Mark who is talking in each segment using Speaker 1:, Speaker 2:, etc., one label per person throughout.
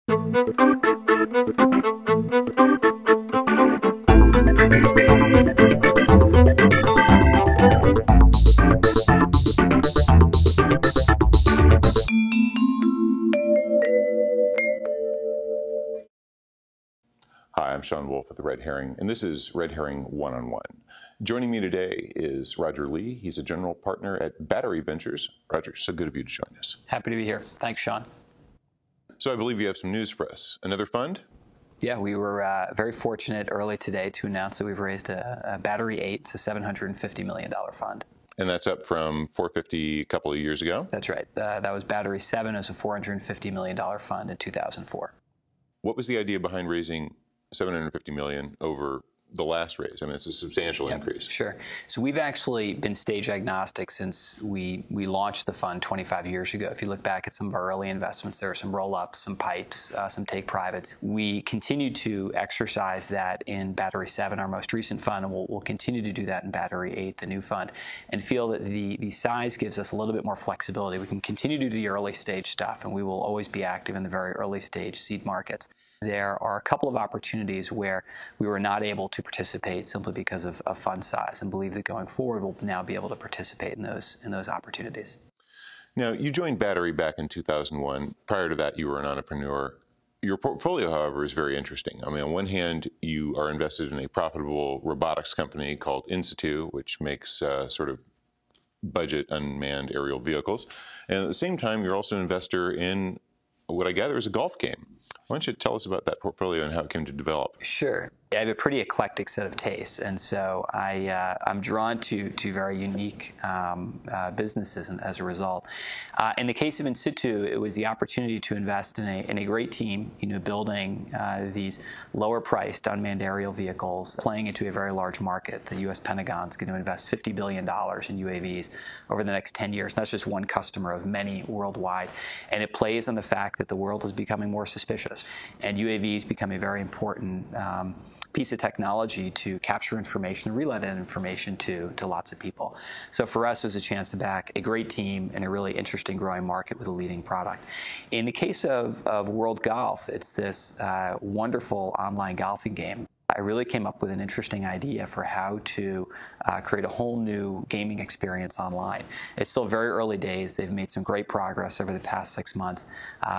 Speaker 1: Hi, I'm Sean Wolf with the Red Herring, and this is Red Herring One-on-One. Joining me today is Roger Lee. He's a general partner at Battery Ventures. Roger, so good of you to join us.
Speaker 2: Happy to be here. Thanks, Sean.
Speaker 1: So I believe you have some news for us. Another fund?
Speaker 2: Yeah, we were very fortunate early today to announce that we've raised a Battery 8. It's a $750 million fund.
Speaker 1: And that's up from $450 a couple of years ago?
Speaker 2: That's right. That was Battery 7. It was a $450 million fund in 2004.
Speaker 1: What was the idea behind raising $750 million over the last raise? I mean, it's a substantial increase.
Speaker 2: Sure. So we've actually been stage agnostic since we launched the fund 25 years ago. If you look back at some of our early investments, there are some roll-ups, some pipes, some take-privates. We continue to exercise that in Battery 7, our most recent fund, and we'll continue to do that in Battery 8, the new fund, and feel that the size gives us a little bit more flexibility. We can continue to do the early stage stuff, and we will always be active in the very early stage seed markets. There are a couple of opportunities where we were not able to participate simply because of fund size, and believe that going forward we'll now be able to participate in those opportunities.
Speaker 1: Now, you joined Battery back in 2001. Prior to that, you were an entrepreneur. Your portfolio, however, is very interesting. I mean, on one hand, you are invested in a profitable robotics company called Insitu, which makes sort of budget unmanned aerial vehicles. And at the same time, you're also an investor in what I gather is a golf game. Why don't you tell us about that portfolio and how it came to develop?
Speaker 2: Sure. I have a pretty eclectic set of tastes, and so I'm drawn to very unique businesses as a result. In the case of Insitu, it was the opportunity to invest in a great team, building these lower-priced unmanned aerial vehicles, playing into a very large market. The U.S. Pentagon is going to invest $50 billion in UAVs over the next 10 years. That's just one customer of many worldwide, and it plays on the fact that the world is becoming more suspicious, and UAVs become a very important piece of technology to capture information and relay that information to lots of people. So for us, it was a chance to back a great team in a really interesting growing market with a leading product. In the case of World Golf, it's this wonderful online golfing game. I really came up with an interesting idea for how to create a whole new gaming experience online. It's still very early days. They've made some great progress over the past 6 months,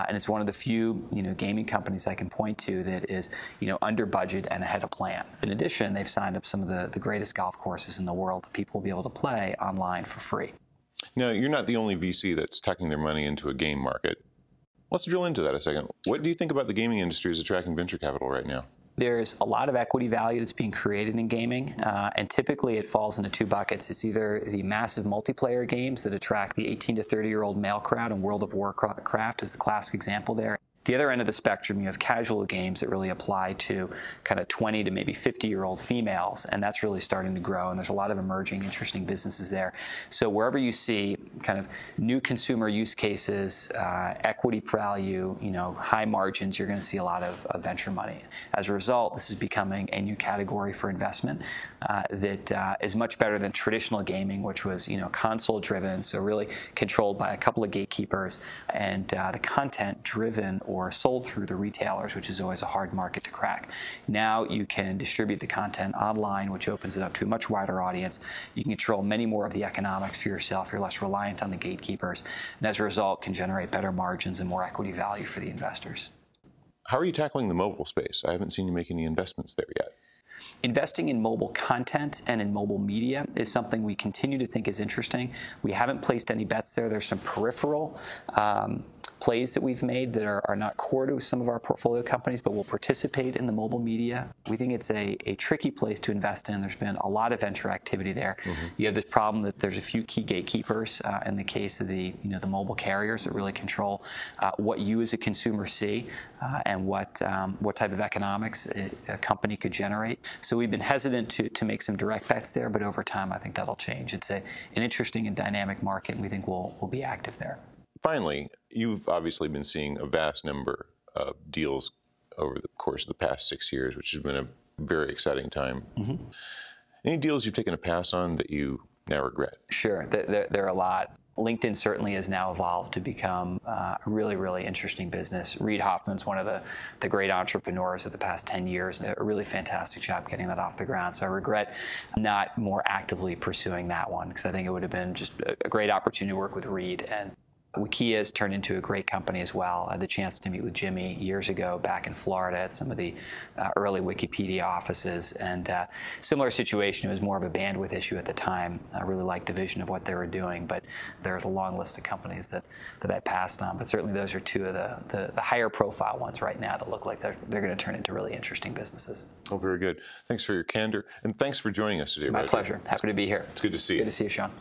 Speaker 2: and it's one of the few gaming companies I can point to that is under budget and ahead of plan. In addition, they've signed up some of the greatest golf courses in the world that people will be able to play online for free.
Speaker 1: Now, you're not the only VC that's tucking their money into a game market. Let's drill into that a second. What do you think about the gaming industry as attracting venture capital right now?
Speaker 2: There's a lot of equity value that's being created in gaming, and typically it falls into two buckets. It's either the massive multiplayer games that attract the 18 to 30-year-old male crowd, and World of Warcraft is the classic example there. The other end of the spectrum, you have casual games that really apply to kind of 20 to maybe 50-year-old females, and that's really starting to grow, and there's a lot of emerging, interesting businesses there. So wherever you see kind of new consumer use cases, equity value, high margins, you're going to see a lot of venture money. As a result, this is becoming a new category for investment that is much better than traditional gaming, which was console-driven, so really controlled by a couple of gatekeepers, and the content-driven or sold through the retailers, which is always a hard market to crack. Now you can distribute the content online, which opens it up to a much wider audience. You can control many more of the economics for yourself. You're less reliant on the gatekeepers, and as a result can generate better margins and more equity value for the investors.
Speaker 1: How are you tackling the mobile space? I haven't seen you make any investments there yet.
Speaker 2: Investing in mobile content and in mobile media is something we continue to think is interesting. We haven't placed any bets there. There's some peripheral plays that we've made that are not core to some of our portfolio companies, but will participate in the mobile media. We think it's a tricky place to invest in. There's been a lot of venture activity there. You have this problem that there's a few key gatekeepers in the case of the mobile carriers that really control what you as a consumer see and what type of economics a company could generate. So we've been hesitant to make some direct bets there, but over time I think that'll change. It's an interesting and dynamic market, and we think we'll be active there.
Speaker 1: Finally, you've obviously been seeing a vast number of deals over the course of the past 6 years, which has been a very exciting time. Any deals you've taken a pass on that you now regret?
Speaker 2: Sure, there are a lot. LinkedIn certainly has now evolved to become a really, really interesting business. Reid Hoffman's one of the great entrepreneurs of the past 10 years. A really fantastic job getting that off the ground. So I regret not more actively pursuing that one, because I think it would have been just a great opportunity to work with Reid. And Wikia has turned into a great company as well. I had the chance to meet with Jimmy years ago back in Florida at some of the early Wikipedia offices, and similar situation. It was more of a bandwidth issue at the time. I really liked the vision of what they were doing, but there's a long list of companies that I passed on. But certainly those are two of the higher profile ones right now that look like they're going to turn into really interesting businesses.
Speaker 1: Oh, very good. Thanks for your candor, and thanks for joining us today,
Speaker 2: My
Speaker 1: Roger.
Speaker 2: pleasure. Happy to be here.
Speaker 1: It's good to see you.
Speaker 2: Good to see you, Sean.